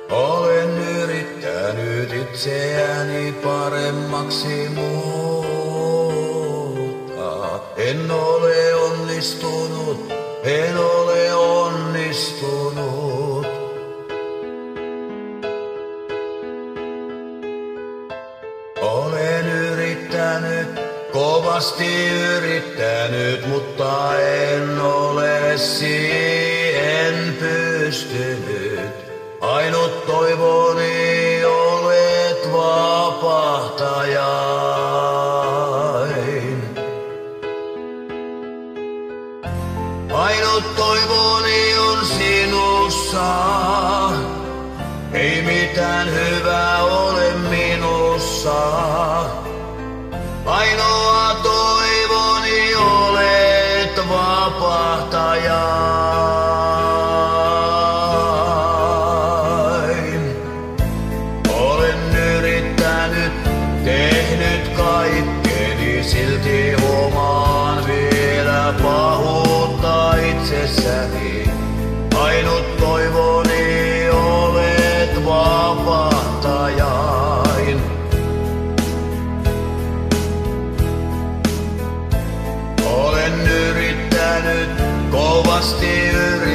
Olen yrittänyt itseäni paremmaksi muuttaa. En ole onnistunut, en ole onnistunut. Olen yrittänyt, kovasti yrittänyt, mutta en ole siihen pystynyt. Ainut toivoni olet vapahtajain. Ainut toivoni on sinussa. Ei mitään hyvää ole minussa. Ainoa toivoni olet vapahtajain. Olen yrittänyt, tehnyt kaikkeni, silti huomaan vielä pahuutta itsessäni. Ainut toivoni olet vapahtajain. Olen yrittänyt, kovasti yrittänyt.